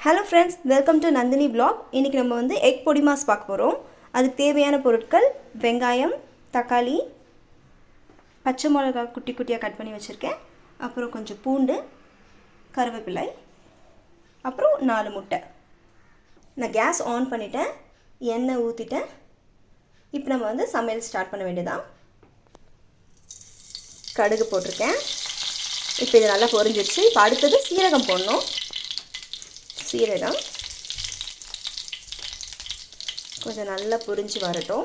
Hello friends, welcome to Nandini vlog. இன்றைக்கி நம்ம வந்து எக் பொடி மாஸ் பார்க்க போகிறோம். அதுக்கு தேவையான பொருட்கள் வெங்காயம், தக்காளி, பச்சை மிளகா குட்டி குட்டியாக கட் பண்ணி வச்சுருக்கேன், அப்புறம் கொஞ்சம் பூண்டு, கருவேப்பிலை, அப்புறம் 4 முட்டை. நான் கேஸ் ஆன் பண்ணிட்டேன், எண்ணெய் ஊற்றிட்டேன். இப்போ நம்ம வந்து சமையல் ஸ்டார்ட் பண்ண வேண்டியதான். கடுகு போட்டிருக்கேன். இப்போ இது நல்லா பொரிஞ்சிடுச்சு. இப்போ அடுத்தது சீரகம் போடணும். சீரகம் கொஞ்சம் நல்லா பொரிஞ்சு வரட்டும்.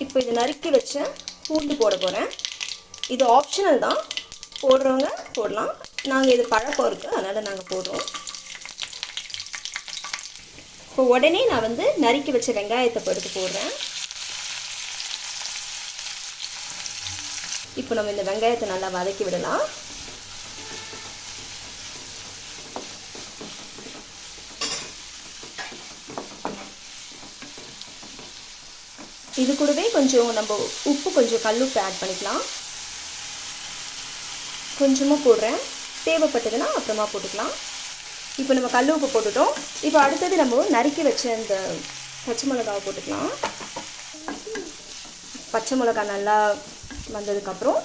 இப்போ இது நறுக்கி வச்ச பூண்டு போட போகிறேன். இது ஆப்ஷனல் தான், போடுறவங்க போடலாம். நாங்கள் இது பழக்கம் இருக்குது, அதனால் நாங்கள் போடுறோம். இப்போ உடனே நான் வந்து நறுக்கி வச்ச வெங்காயத்தை படுத்து போடுறேன். இப்போ நம்ம இந்த வெங்காயத்தை நல்லா வதக்கி விடலாம். இது கூடவே கொஞ்சம் நம்ம உப்பு, கொஞ்சம் கல்லுப்பு ஆட் பண்ணிக்கலாம். கொஞ்சமாக போடுறேன், தேவைப்பட்டதுன்னா அப்புறமா போட்டுக்கலாம். இப்போ நம்ம கல் உப்பு போட்டுட்டோம். இப்போ அடுத்தது நம்ம நறுக்கி வச்ச இந்த பச்சை மிளகாவை போட்டுக்கலாம். பச்சை மிளகா நல்லா வந்ததுக்கப்புறம்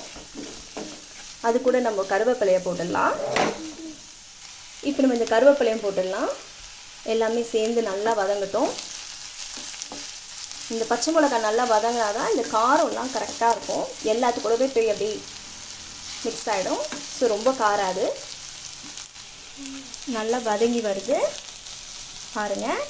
அது கூட நம்ம கருவேப்பிலையை போட்டுடலாம். இப்போ நம்ம இந்த கருவேப்பிலையும் போட்டுடலாம். எல்லாமே சேர்ந்து நல்லா வதங்கட்டும். இந்த பச்சை மிளகா நல்லா வதங்கினா தான் இந்த காரம்லாம் கரெக்டாக இருக்கும். எல்லாத்து கூடவே போய் அப்படி மிக்ஸ் ஆகிடும். ஸோ ரொம்ப காராது. நல்லா வதங்கி வருது பாருங்கள்.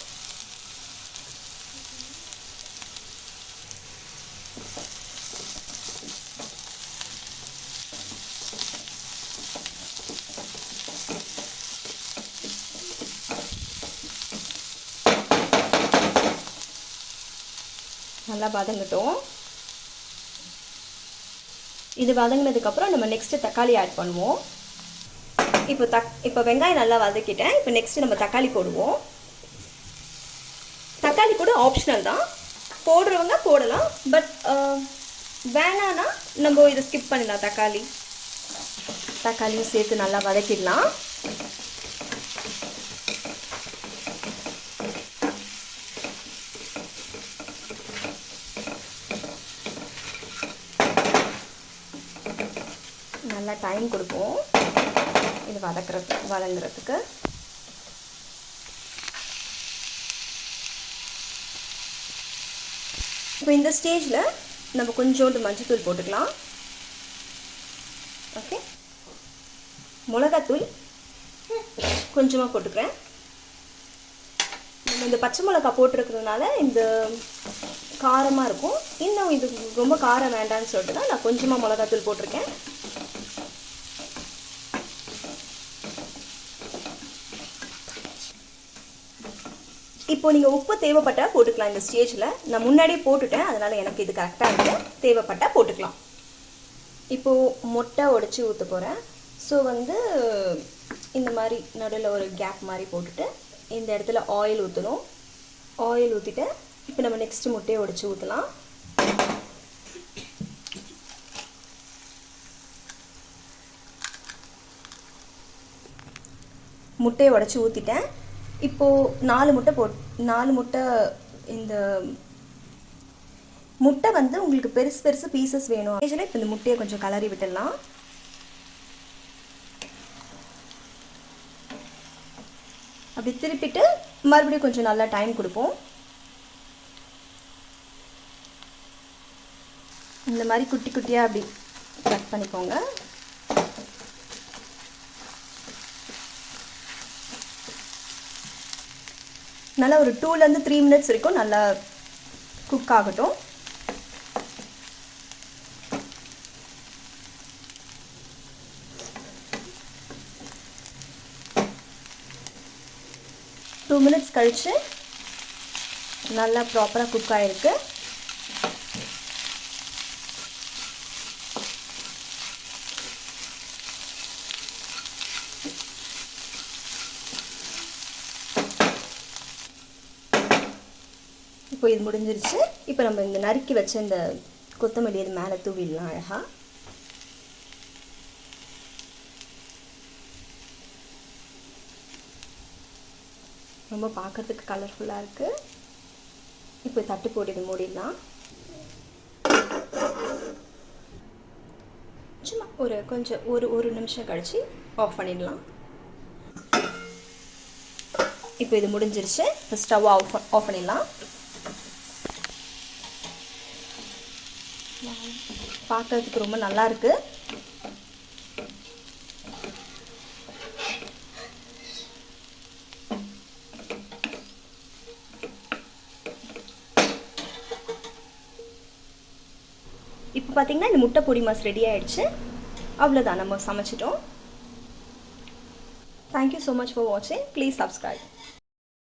நல்லா வதங்கட்டும். இது வதங்கினதுக்கப்புறம் நம்ம நெக்ஸ்ட்டு தக்காளி ஆட் பண்ணுவோம். இப்போ வெங்காயம் நல்லா வதக்கிட்டேன். இப்போ நெக்ஸ்ட்டு நம்ம தக்காளி போடுவோம். தக்காளி கூட ஆப்ஷனல் தான், போடுறவங்க போடலாம். பட் வேணான்னா நம்ம இதை ஸ்கிப் பண்ணலாம். தக்காளியும் சேர்த்து நல்லா வதக்கிடலாம். நல்லா டைம் கொடுப்போம் இது வதங்குறதுக்கு. இப்போ இந்த ஸ்டேஜில் நம்ம கொஞ்சோண்டு மஞ்சள்தூள் போட்டுக்கலாம். ஓகே, மிளகாத்தூள் கொஞ்சமாக போட்டுக்கிறேன். நம்ம இந்த பச்சை மிளகா போட்டிருக்கிறதுனால இந்த காரமாக இருக்கும். இன்னும் இது ரொம்ப காரம் வேண்டான்னு சொல்லிட்டு தான் நான் கொஞ்சமாக மிளகாத்தூள் போட்டிருக்கேன். இப்போ நீங்கள் உப்பு தேவைப்பட்டால் போட்டுக்கலாம். இந்த ஸ்டேஜில் நான் முன்னாடியே போட்டுட்டேன், அதனால் எனக்கு இது கரெக்டாக இருக்குது. தேவைப்பட்டால் போட்டுக்கலாம். இப்போது முட்டை உடைச்சி ஊற்ற போகிறேன். ஸோ வந்து இந்த மாதிரி நடுவில் ஒரு கேப் மாதிரி போட்டுட்டு இந்த இடத்துல ஆயில் ஊற்றணும். ஆயில் ஊற்றிட்டு இப்போ நம்ம நெக்ஸ்ட்டு முட்டையை உடைச்சி ஊற்றலாம். முட்டையை உடைச்சி ஊற்றிட்டேன். இப்போது 4 முட்டை. இந்த முட்டை வந்து உங்களுக்கு பெருசு பீசஸ் வேணும். இப்போ இந்த முட்டையை கொஞ்சம் கலரி விட்டுடலாம். அப்படி திருப்பிட்டு மறுபடியும் கொஞ்சம் நல்லா டைம் கொடுப்போம். இந்த மாதிரி குட்டி குட்டியாக அப்படி கட் பண்ணிக்கோங்க. நல்லா ஒரு 2 to 3 minutes வரைக்கும் நல்லா குக் ஆகட்டும். டூ மினிட்ஸ் கழித்து நல்லா ப்ராப்பராக குக் ஆகிருக்கு. இப்போ இது முடிஞ்சிருச்சு. இப்போ நம்ம இந்த நறுக்கி வச்ச இந்த கொத்தமல்லி இது மேலே தூவிடலாம் அழகாக. ரொம்ப பார்க்குறதுக்கு கலர்ஃபுல்லாக இருக்குது. இப்போ தட்டு போட்டு மூடிடலாம். சும்மா கொஞ்சம் ஒரு நிமிஷம் கழித்து ஆஃப் பண்ணிடலாம். இப்போ இது முடிஞ்சிருச்சு. இப்போ ஸ்டவ் ஆஃப் பண்ணிடலாம். பார்க்குறதுக்கு ரொம்ப நல்லாயிருக்கு. இப்போ பார்த்தீங்கன்னா இந்த முட்டை பொடி மாஸ் ரெடி ஆகிடுச்சு. அவ்வளோதான், நம்ம சமைச்சிட்டோம். தேங்க்யூ ஸோ மச் ஃபார் வாட்சிங். Please subscribe.